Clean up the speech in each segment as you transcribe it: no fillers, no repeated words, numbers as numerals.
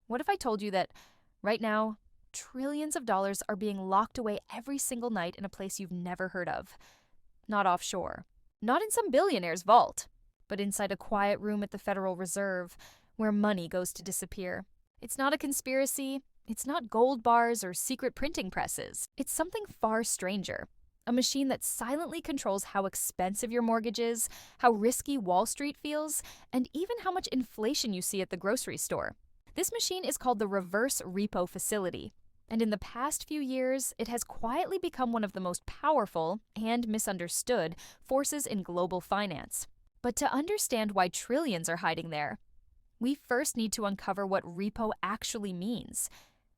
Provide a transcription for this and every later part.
What if I told you that right now, trillions of dollars are being locked away every single night in a place you've never heard of? Not offshore, not in some billionaire's vault, but inside a quiet room at the Federal Reserve where money goes to disappear. It's not a conspiracy. It's not gold bars or secret printing presses. It's something far stranger. A machine that silently controls how expensive your mortgage is, how risky Wall Street feels, and even how much inflation you see at the grocery store. This machine is called the Reverse Repo Facility, and in the past few years, it has quietly become one of the most powerful and misunderstood forces in global finance. But to understand why trillions are hiding there, we first need to uncover what repo actually means,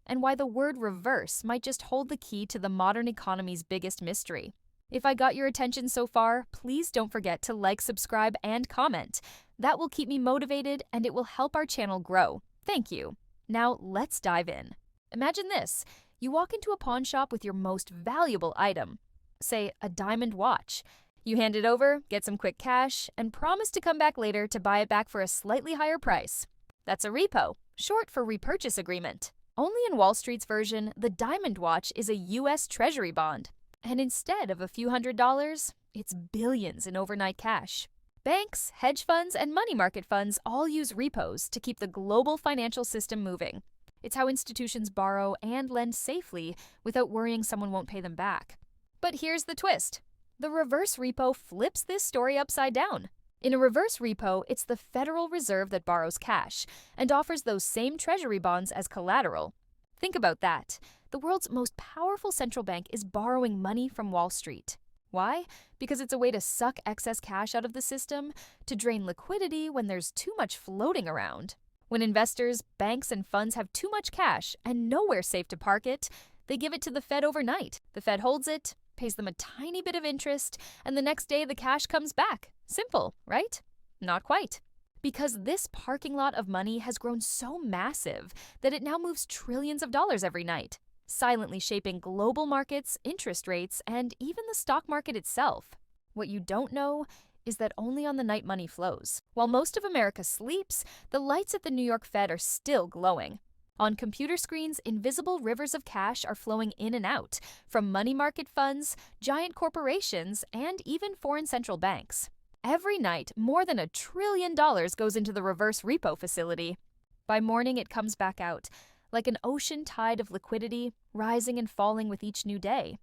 and why the word reverse might just hold the key to the modern economy's biggest mystery. If I got your attention so far, please don't forget to like, subscribe, and comment. That will keep me motivated and it will help our channel grow. Thank you. Now let's dive in. Imagine this. You walk into a pawn shop with your most valuable item, say a diamond watch. You hand it over, get some quick cash, and promise to come back later to buy it back for a slightly higher price. That's a repo, short for repurchase agreement. Only in Wall Street's version, the diamond watch is a U.S. Treasury bond. And instead of a few $100s, it's billions in overnight cash. Banks, hedge funds, and money market funds all use repos to keep the global financial system moving. It's how institutions borrow and lend safely without worrying someone won't pay them back. But here's the twist. The reverse repo flips this story upside down. In a reverse repo, it's the Federal Reserve that borrows cash and offers those same treasury bonds as collateral. Think about that. The world's most powerful central bank is borrowing money from Wall Street. Why? Because it's a way to suck excess cash out of the system, to drain liquidity when there's too much floating around. When investors, banks, and funds have too much cash and nowhere safe to park it, they give it to the Fed overnight. The Fed holds it, pays them a tiny bit of interest, and the next day the cash comes back. Simple, right? Not quite. Because this parking lot of money has grown so massive that it now moves trillions of dollars every night, silently shaping global markets, interest rates, and even the stock market itself. What you don't know is that only on the night money flows. While most of America sleeps, the lights at the New York Fed are still glowing. On computer screens, invisible rivers of cash are flowing in and out, from money market funds, giant corporations, and even foreign central banks. Every night, more than $1 trillion goes into the reverse repo facility. By morning, it comes back out, like an ocean tide of liquidity, rising and falling with each new day.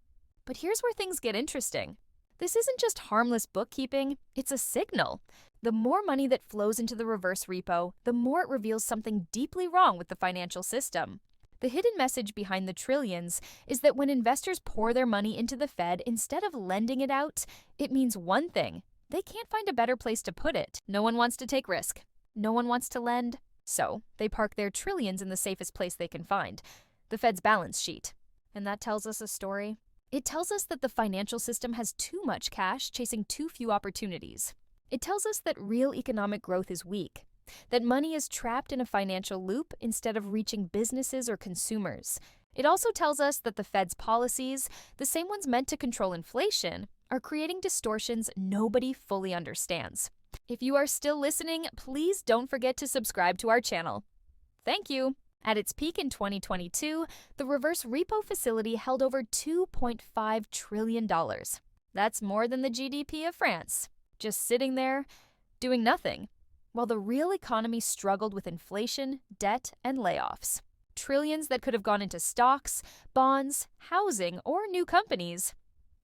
But here's where things get interesting. This isn't just harmless bookkeeping, it's a signal. The more money that flows into the reverse repo, the more it reveals something deeply wrong with the financial system. The hidden message behind the trillions is that when investors pour their money into the Fed instead of lending it out, it means one thing. They can't find a better place to put it. No one wants to take risk. No one wants to lend. So they park their trillions in the safest place they can find, the Fed's balance sheet. And that tells us a story. It tells us that the financial system has too much cash chasing too few opportunities. It tells us that real economic growth is weak, that money is trapped in a financial loop instead of reaching businesses or consumers. It also tells us that the Fed's policies, the same ones meant to control inflation, are creating distortions nobody fully understands. If you are still listening, please don't forget to subscribe to our channel. Thank you. At its peak in 2022, the Reverse Repo Facility held over $2.5 trillion. That's more than the GDP of France, just sitting there, doing nothing, while the real economy struggled with inflation, debt, and layoffs. Trillions that could have gone into stocks, bonds, housing, or new companies,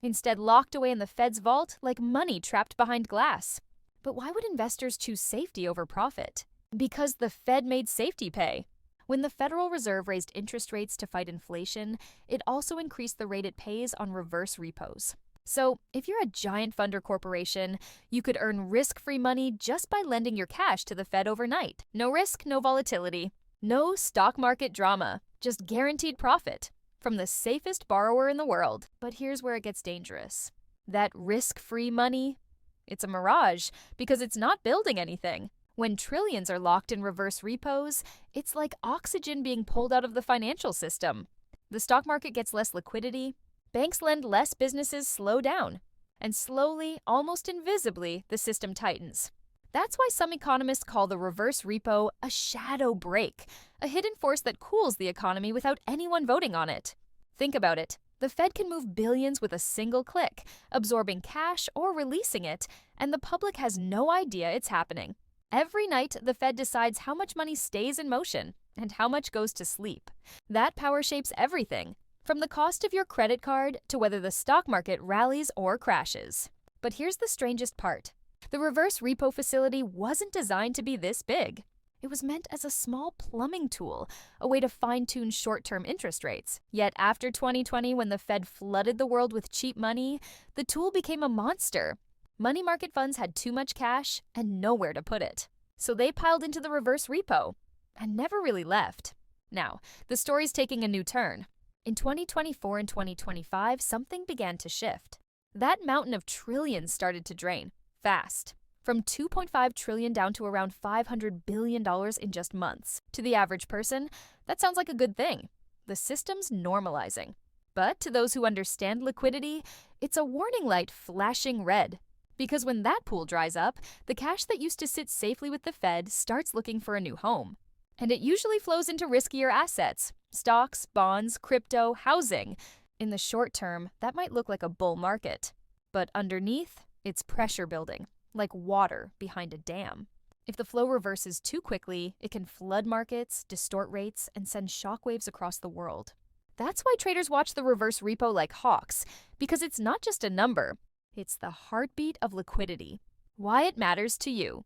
instead locked away in the Fed's vault like money trapped behind glass. But why would investors choose safety over profit? Because the Fed made safety pay. When the Federal Reserve raised interest rates to fight inflation, it also increased the rate it pays on reverse repos. So, if you're a giant fund or corporation, you could earn risk-free money just by lending your cash to the Fed overnight. No risk, no volatility. No stock market drama. Just guaranteed profit from the safest borrower in the world. But here's where it gets dangerous. That risk-free money, it's a mirage because it's not building anything. When trillions are locked in reverse repos, it's like oxygen being pulled out of the financial system. The stock market gets less liquidity, banks lend less, businesses slow down, and slowly, almost invisibly, the system tightens. That's why some economists call the reverse repo a shadow brake, a hidden force that cools the economy without anyone voting on it. Think about it. The Fed can move billions with a single click, absorbing cash or releasing it, and the public has no idea it's happening. Every night, the Fed decides how much money stays in motion and how much goes to sleep. That power shapes everything, from the cost of your credit card to whether the stock market rallies or crashes. But here's the strangest part. The reverse repo facility wasn't designed to be this big. It was meant as a small plumbing tool, a way to fine-tune short-term interest rates. Yet after 2020, when the Fed flooded the world with cheap money, the tool became a monster. Money market funds had too much cash and nowhere to put it. So they piled into the reverse repo and never really left. Now, the story's taking a new turn. In 2024 and 2025, something began to shift. That mountain of trillions started to drain fast. From $2.5 trillion down to around $500 billion in just months. To the average person, that sounds like a good thing. The system's normalizing. But to those who understand liquidity, it's a warning light flashing red. Because when that pool dries up, the cash that used to sit safely with the Fed starts looking for a new home. And it usually flows into riskier assets: stocks, bonds, crypto, housing. In the short term, that might look like a bull market. But underneath, it's pressure building, like water behind a dam. If the flow reverses too quickly, it can flood markets, distort rates, and send shockwaves across the world. That's why traders watch the reverse repo like hawks, because it's not just a number, it's the heartbeat of liquidity. Why it matters to you.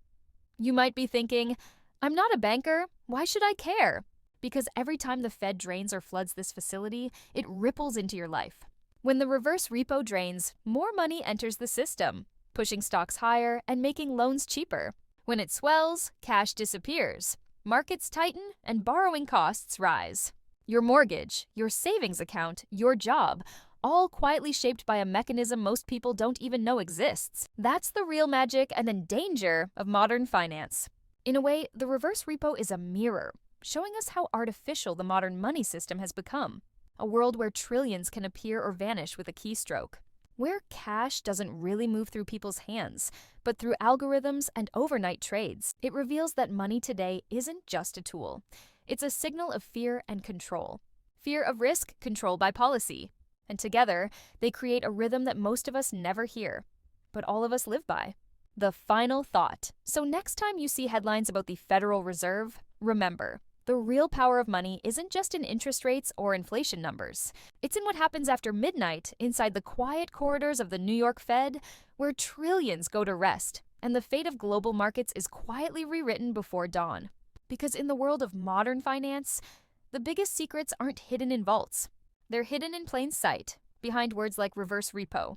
You might be thinking, I'm not a banker, why should I care? Because every time the Fed drains or floods this facility, it ripples into your life. When the reverse repo drains, more money enters the system, pushing stocks higher and making loans cheaper. When it swells, cash disappears. Markets tighten and borrowing costs rise. Your mortgage, your savings account, your job, all quietly shaped by a mechanism most people don't even know exists. That's the real magic and then danger of modern finance. In a way, the reverse repo is a mirror, showing us how artificial the modern money system has become. A world where trillions can appear or vanish with a keystroke. Where cash doesn't really move through people's hands, but through algorithms and overnight trades. It reveals that money today isn't just a tool. It's a signal of fear and control. Fear of risk, control by policy. And together, they create a rhythm that most of us never hear, but all of us live by. The final thought. So next time you see headlines about the Federal Reserve, remember, the real power of money isn't just in interest rates or inflation numbers. It's in what happens after midnight inside the quiet corridors of the New York Fed, where trillions go to rest, and the fate of global markets is quietly rewritten before dawn. Because in the world of modern finance, the biggest secrets aren't hidden in vaults. They're hidden in plain sight, behind words like reverse repo.